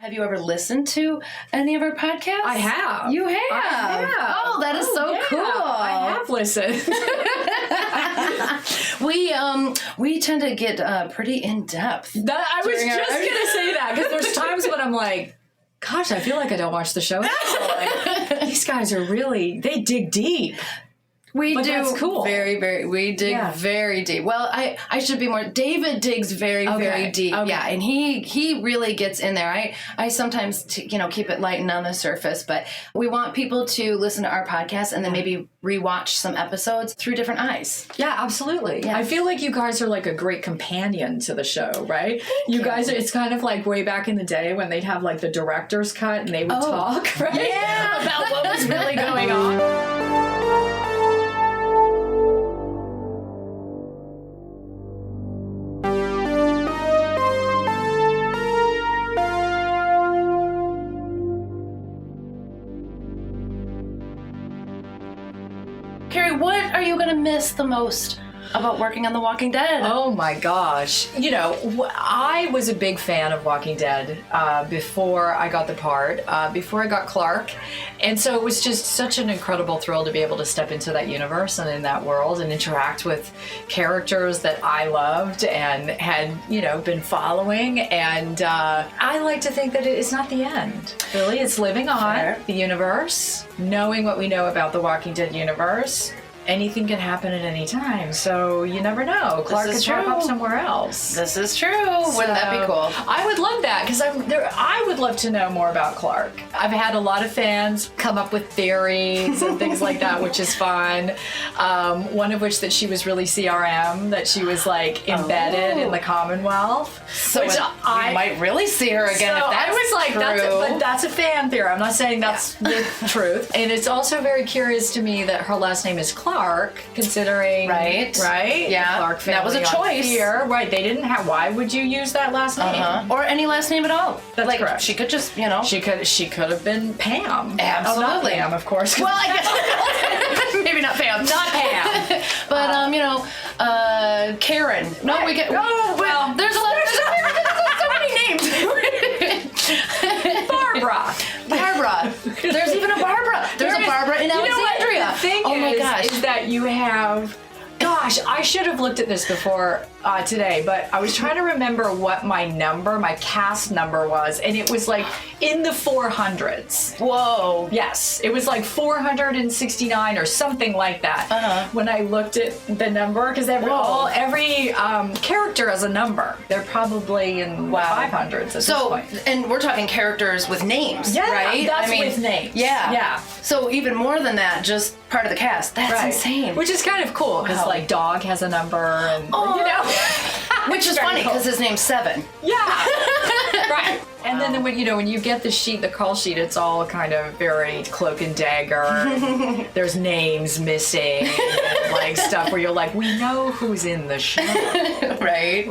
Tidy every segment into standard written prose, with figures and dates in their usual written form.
Have you ever listened to any of our podcasts? I have. You have? I have. Oh, that is so cool. I have listened. We tend to get pretty in-depth. I was just going to say that, because there's times when I'm like, gosh, I feel like I don't watch the show. Like, these guys are really, they dig deep. We but do. That's cool. We dig very deep. Well, I should be more. David digs very deep. Okay. Yeah, and he really gets in there. I sometimes keep it light and on the surface, but we want people to listen to our podcast and then maybe rewatch some episodes through different eyes. Yeah, absolutely. Yeah. I feel like you guys are like a great companion to the show, right? You guys, it's kind of like way back in the day when they'd have like the director's cut and they would talk, right? Yeah, about what was really going on. Carrie, what are you going to miss the most about working on The Walking Dead? Oh my gosh. I was a big fan of Walking Dead before I got the part, before I got Clark. And so it was just such an incredible thrill to be able to step into that universe and in that world and interact with characters that I loved and had, been following. And I like to think that it's not the end. Really, it's living on the universe, knowing what we know about the Walking Dead universe. Anything can happen at any time, so you never know. Clark could pop up somewhere else. This is true. Wouldn't that be cool? I would love that, because I would love to know more about Clark. I've had a lot of fans come up with theories and things like that, which is fun. One of which that she was really CRM, that she was like embedded in the Commonwealth. So we might really see her again if that's I was like, true. That's a fan theory. I'm not saying that's the truth. And it's also very curious to me that her last name is Clark, considering right, yeah, Clark family. That was a choice. Here, right? They didn't have. Why would you use that last name or any last name at all? That's correct. She could just, She could have been Pam. Absolutely, not Pam, of course. Well, I guess maybe not Pam. Not Pam. But Karen. No, right. we get. Oh well, there's a lot. There's so many names. Barbara. There's even a Barbara. There's a Barbara in Alexandria. The thing is that you have. Gosh, I should have looked at this before today, but I was trying to remember what my cast number was, and it was like in the 400s. Whoa. Yes, it was like 469 or something like that. When I looked at the number, because every character has a number. They're probably in the 500s at this point. And we're talking characters with names, right? That's with names. Yeah. So even more than that, just part of the cast. That's insane. Which is kind of cool, because like Dog has a number, and which is funny because his name's Seven. Yeah. Right. And then when you get the call sheet, it's all kind of very Cloak and Dagger. There's names missing, and like stuff where you're like, we know who's in the show. Right.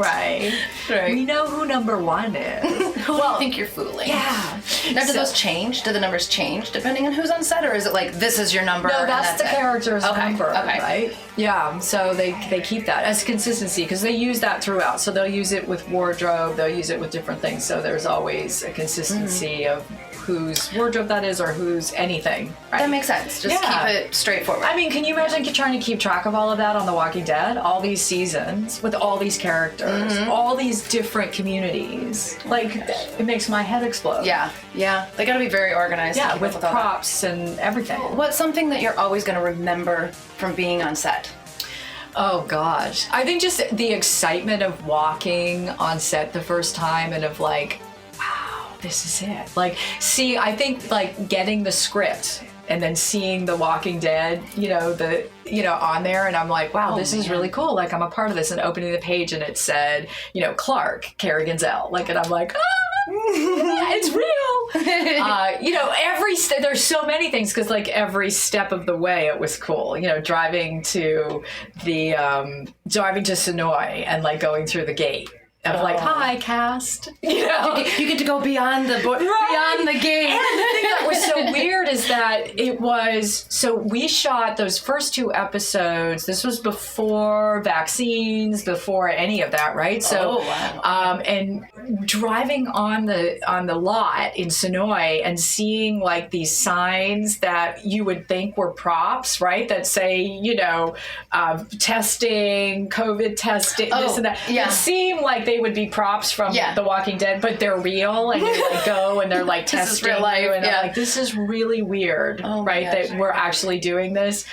We know who number 1 is. Who do you think you're fooling? Yeah. Now, do those change? Do the numbers change depending on who's on set, or is it like this is your number? No, that's the character's number, okay. Right? Yeah. So they keep that as consistency, because they use that throughout. So they'll use it with wardrobe. They'll use it with different things. So there's always a consistency of whose wardrobe that is or whose anything. Right? That makes sense. Just keep it straightforward. I mean, can you imagine trying to keep track of all of that on The Walking Dead? All these seasons with all these characters, all these different communities. Like, it makes my head explode. Yeah. They gotta be very organized. Yeah, with props and everything. What's something that you're always gonna remember from being on set? Oh gosh. I think just the excitement of walking on set the first time and of like, wow, this is it. Like, I think like getting the script and then seeing The Walking Dead, on there, and I'm like, wow, this is really cool. Like, I'm a part of this, and opening the page and it said, Clark, Carrie Genzel. Like, and I'm like, it's real. There's so many things, because like every step of the way it was cool. Driving to Sonoy and like going through the gate. Of like, hi, cast. You get to go beyond the beyond the gate. And the thing that was so weird is that it was, so we shot those first 2 episodes. This was before vaccines, before any of that, right? So, and driving on the lot in Sonoy and seeing like these signs that you would think were props, right? That say, you know, testing, COVID testing, this and that. It seemed like they would be props from The Walking Dead, but they're real, and you like go and they're like testing real life, you, and I'm like, this is really weird, right? That we're actually doing this,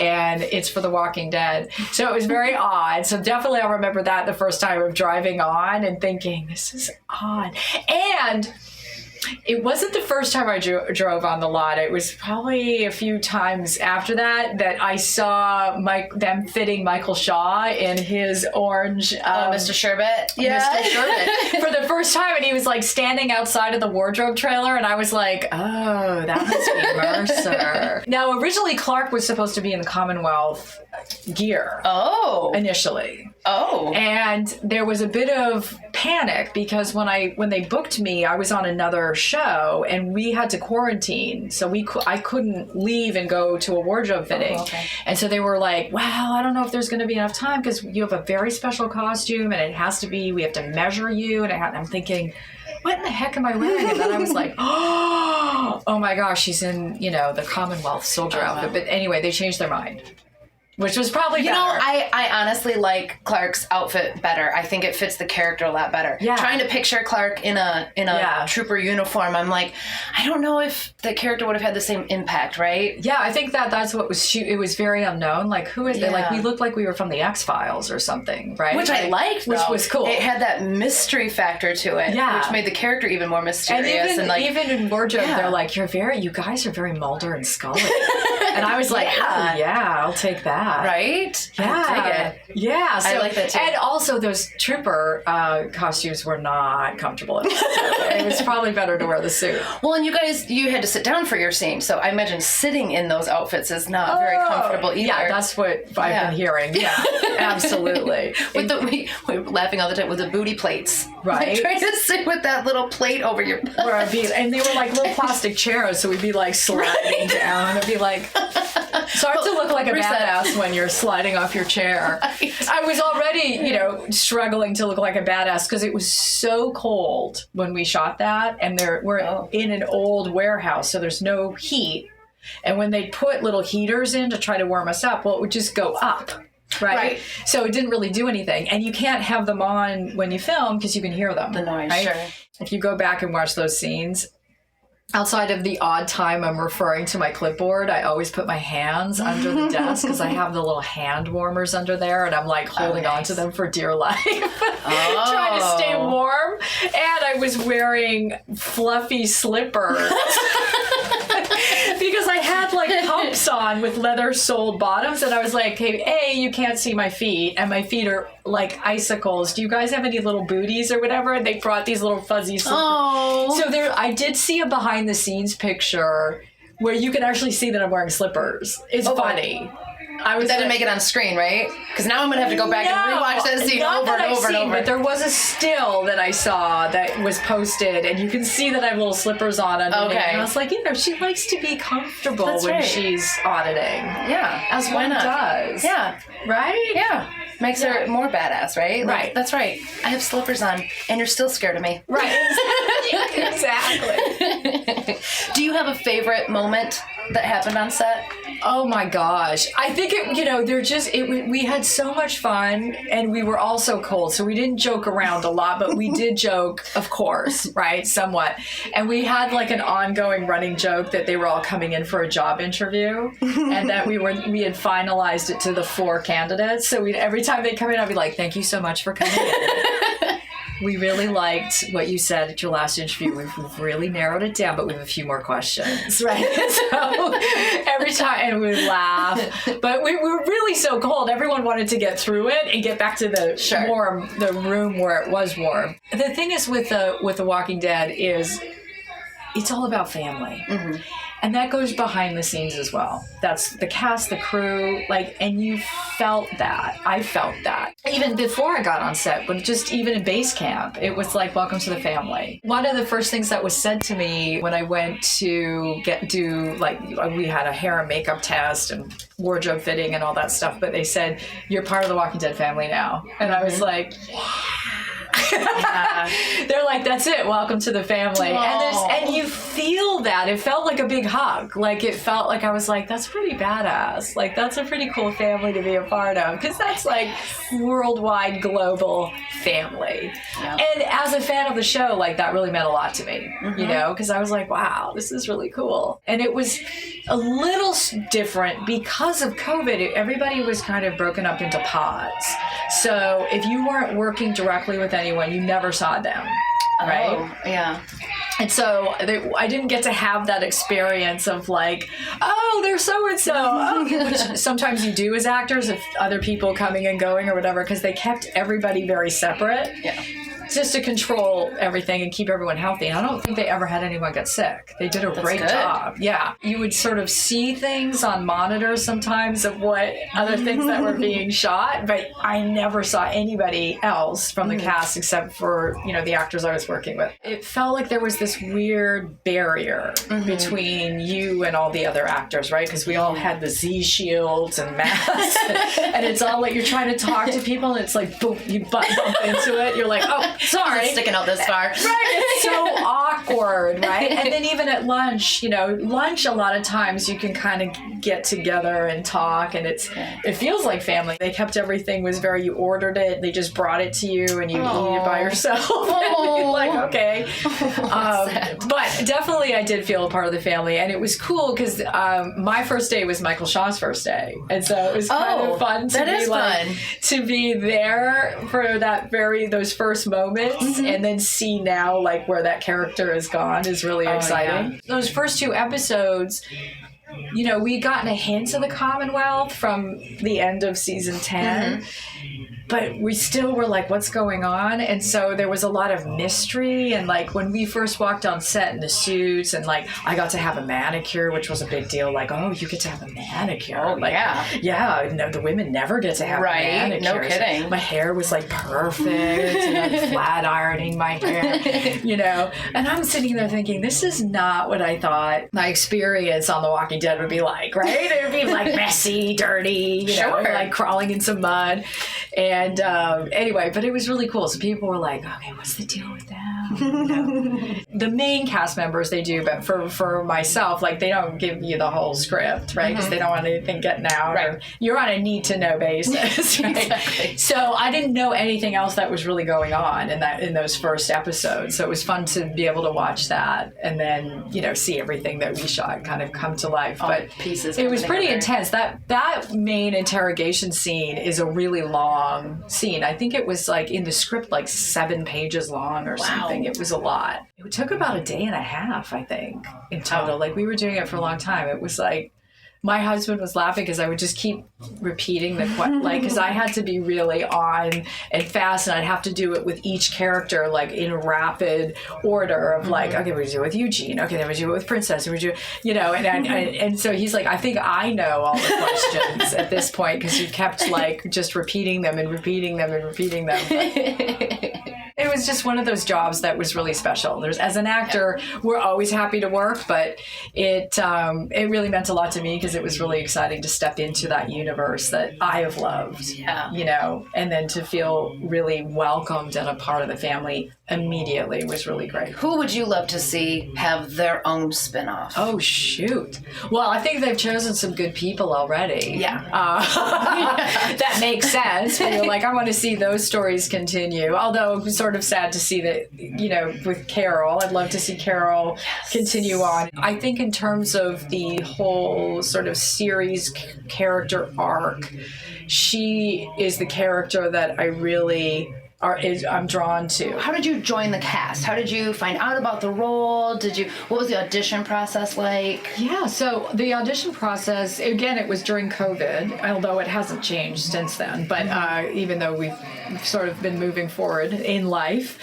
and it's for The Walking Dead. So it was very odd. So definitely I remember that the first time of driving on and thinking, this is odd. And it wasn't the first time I drove on the lot. It was probably a few times after that I saw them fitting Michael Shaw in his orange... Mr. Sherbet? Yeah. Mr. Sherbet. For the first time, and he was like standing outside of the wardrobe trailer, and I was like, oh, that must be Mercer. Now, originally, Clark was supposed to be in the Commonwealth gear. Initially. And there was a bit of panic because when they booked me, I was on another show and we had to quarantine, so I couldn't leave and go to a wardrobe fitting. And so they were like, well, I don't know if there's going to be enough time because you have a very special costume and it has to be, we have to measure you, and I'm thinking, what in the heck am I wearing? And then I was like, oh my gosh, she's in, you know, the Commonwealth soldier outfit. But anyway, they changed their mind. Which was probably better. You know, I honestly like Clark's outfit better. I think it fits the character a lot better. Yeah. Trying to picture Clark in a trooper uniform, I'm like, I don't know if the character would have had the same impact, right? Yeah, I think that's what was it was very unknown. Like, who is it? Like, we looked like we were from the X-Files or something, right? Which I liked, which was cool. It had that mystery factor to it, which made the character even more mysterious. And even in wardrobe, they're like, you guys are very Mulder and Scully. And I was like, I'll take that. Right? Yeah. I dig it. Yeah. So, I like that too. And also those trooper costumes were not comfortable. So it was probably better to wear the suit. Well, and you had to sit down for your scene, so I imagine sitting in those outfits is not very comfortable either. Yeah, that's what I've been hearing. Yeah, absolutely. We're laughing all the time with the booty plates. Right. Like trying to sit with that little plate over your butt. And they were like little plastic chairs, so we'd be like sliding down. It'd be like... Start to look like a badass when you're sliding off your chair. Right. I was already, struggling to look like a badass because it was so cold when we shot that, and we're in an old warehouse, so there's no heat. And when they put little heaters in to try to warm us up, well, it would just go up. Right? So it didn't really do anything. And you can't have them on when you film because you can hear them. The noise, right? sure. If you go back and watch those scenes, outside of the odd time I'm referring to my clipboard, I always put my hands under the desk because I have the little hand warmers under there, and I'm like holding on to them for dear life, trying to stay warm. And I was wearing fluffy slippers because I had like pumps on with leather-soled bottoms, and I was like, hey, you can't see my feet, and my feet are like icicles. Do you guys have any little booties or whatever? And they brought these little fuzzy slippers. So I did see a behind-the-scenes picture where you can actually see that I'm wearing slippers. It's funny. That didn't make it on screen, right? Because now I'm going to have to go back and rewatch that scene over and over and over. But there was a still that I saw that was posted, and you can see that I have little slippers on underneath. Okay. And I was like, she likes to be comfortable when she's auditing. Yeah. As one does. Yeah. Right? Yeah. Makes her more badass, right? Right. That's right. I have slippers on, and you're still scared of me. Right. Exactly. Do you have a favorite moment that happened on set? Oh my gosh. I think we had so much fun, and we were all so cold, so we didn't joke around a lot, but we did joke, of course, right? Somewhat. And we had like an ongoing running joke that they were all coming in for a job interview, and that we had finalized it to the 4 candidates. So every time they come in, I'd be like, thank you so much for coming in. We really liked what you said at your last interview. We've really narrowed it down, but we have a few more questions. Right. So every time, and we would laugh. But we were really so cold. Everyone wanted to get through it and get back to the room where it was warm. The thing is with The Walking Dead is it's all about family. Mm-hmm. And that goes behind the scenes as well. That's the cast, the crew, like, and you felt that. I felt that. Even before I got on set, but just even in base camp, it was like, welcome to the family. One of the first things that was said to me when I went to we had a hair and makeup test and wardrobe fitting and all that stuff, but they said, you're part of the Walking Dead family now. And I was like, yeah. They're like, that's it, welcome to the family. And you feel that. It felt like a big hug. Like, it felt like I was like, that's pretty badass. Like, that's a pretty cool family to be a part of, because that's like worldwide, global family. Yep. And as a fan of the show, like, that really meant a lot to me, you know, because I was like, wow, this is really cool. And it was a little different because of COVID. Everybody was kind of broken up into pods. So if you weren't working directly with anyone, you never saw them, right? Oh, yeah. And so I didn't get to have that experience of like, oh, they're so-and-so. Oh, which sometimes you do as actors, if other people coming and going or whatever, because they kept everybody very separate. Yeah. Just to control everything and keep everyone healthy. And I don't think they ever had anyone get sick. They did a great job. Yeah. You would sort of see things on monitors sometimes of what other things that were being shot, but I never saw anybody else from the cast except for, you know, the actors I was working with. It felt like there was this weird barrier between you and all the other actors, right? Because we all had the Z shields and masks. And it's all like you're trying to talk to people and it's like, boom, you bump into it. You're like, oh, sorry. Sticking out this far. Right. It's so awkward, right? And then even at lunch, you know, a lot of times you can kind of get together and talk, and it feels like family. They kept everything was very, you ordered it, they just brought it to you, and you eat it by yourself. And you're like, okay. But definitely I did feel a part of the family, and it was cool because my first day was Michael Shaw's first day. And so it was kind of fun to be there for those first moments, and then see now like where that character has gone is really exciting. Yeah. Those first 2 episodes, you know, we'd gotten a hint of the Commonwealth from the end of season 10. But we still were like, what's going on? And so there was a lot of mystery. And like when we first walked on set in the suits, and like I got to have a manicure, which was a big deal. Like, oh, you get to have a manicure. Oh, like, yeah. No, the women never get to have a manicure. No kidding. So my hair was like perfect, and like flat ironing my hair, you know. And I'm sitting there thinking, this is not what I thought my experience on The Walking Dead would be like, right? It would be like messy, dirty, you know, like crawling in some mud. And anyway, but it was really cool. So people were like, okay, what's the deal with them? You know? The main cast members, they do, but for myself, like they don't give you the whole script, right? Because they don't want anything getting out. Right. Or you're on a need-to-know basis, right? Exactly. So I didn't know anything else that was really going on in those first episodes. So it was fun to be able to watch that and then, you know, see everything that we shot kind of come to life. All but pieces. It was pretty intense. That main interrogation scene is a really long scene. I think it was like in the script like 7 pages long or something. It was a lot. It took about a day and a half, I think, in total. Like we were doing it for a long time. It was like my husband was laughing because I would just keep repeating because I had to be really on and fast, and I'd have to do it with each character like in rapid order of like, okay, we do it with Eugene, okay, then we do it with Princess, and we do, you know, and so he's like, I think I know all the questions at this point because you kept like just repeating them and repeating them and repeating them. It was just one of those jobs that was really special. As an actor, we're always happy to work, but it really meant a lot to me because it was really exciting to step into that universe that I have loved, you know, and then to feel really welcomed and a part of the family immediately was really great. Who would you love to see have their own spinoff? Oh, shoot. Well, I think they've chosen some good people already. Yeah. That makes sense. But you're like, I want to see those stories continue. Although it was sort of sad to see that, you know, with Carol, I'd love to see Carol continue on. I think in terms of the whole sort of series character arc, she is the character that I really I'm drawn to. How did you join the cast? How did you find out about the role? What was the audition process like? Yeah, so the audition process, again, it was during COVID, although it hasn't changed since then, but even though we've sort of been moving forward in life,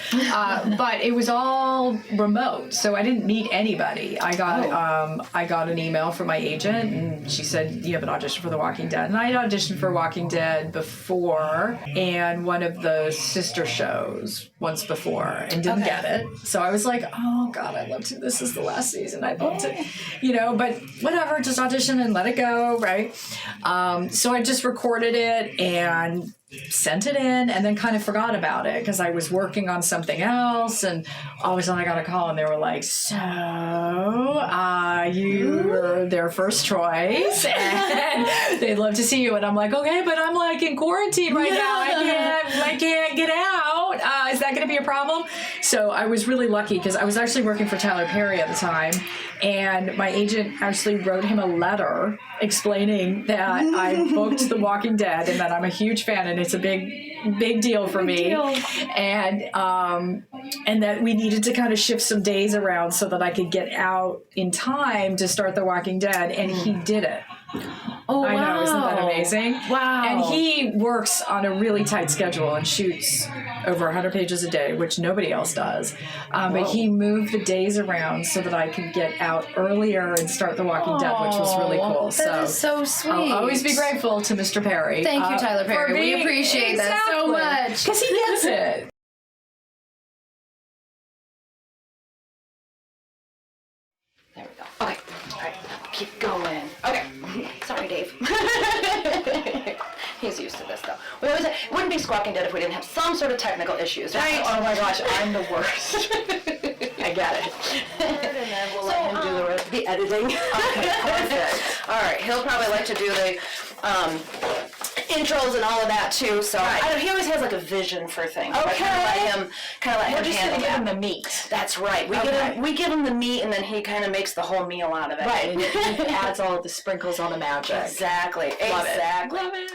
but it was all remote, so I didn't meet anybody. I got an email from my agent, and she said, you have an audition for The Walking Dead. And I had auditioned for Walking Dead before, and one of the sister shows once before, and didn't get it. So I was like, oh God, I'd love to. This is the last season. I'd love to, but whatever, just audition and let it go, right? So I just recorded it and sent it in, and then kind of forgot about it because I was working on something else, and all of a sudden I got a call and they were like, so you were their first choice and they'd love to see you. And I'm like, okay, but I'm like in quarantine right now. I can't get out. Is that going to be a problem? So I was really lucky because I was actually working for Tyler Perry at the time, and my agent actually wrote him a letter explaining that I booked The Walking Dead and that I'm a huge fan, and it's a big deal for me. And that we needed to kind of shift some days around so that I could get out in time to start The Walking Dead, and he did it. Oh, I know, isn't that amazing? Wow. And he works on a really tight schedule and shoots over 100 pages a day, which nobody else does. But he moved the days around so that I could get out earlier and start The Walking Dead, which was really cool. That is so sweet. I'll always be grateful to Mr. Perry. Thank you, Tyler Perry. We appreciate that so much. Because he gets it. There we go. Okay. All right. Keep going. Okay. Sorry, Dave. He's used to this, though. It wouldn't be Squawking Dead if we didn't have some sort of technical issues, right? Oh my gosh, I'm the worst. I get it. And then we'll let him do the editing. Okay, perfect. All right. He'll probably like to do the intros and all of that too. So he always has like a vision for things. Okay. Kind of let him We're just handle gonna give him that. the meat. That's right. We give him the meat, and then he kind of makes the whole meal out of it. Right. And it adds all of the sprinkles on the magic. Exactly. Love exactly. it. Love it.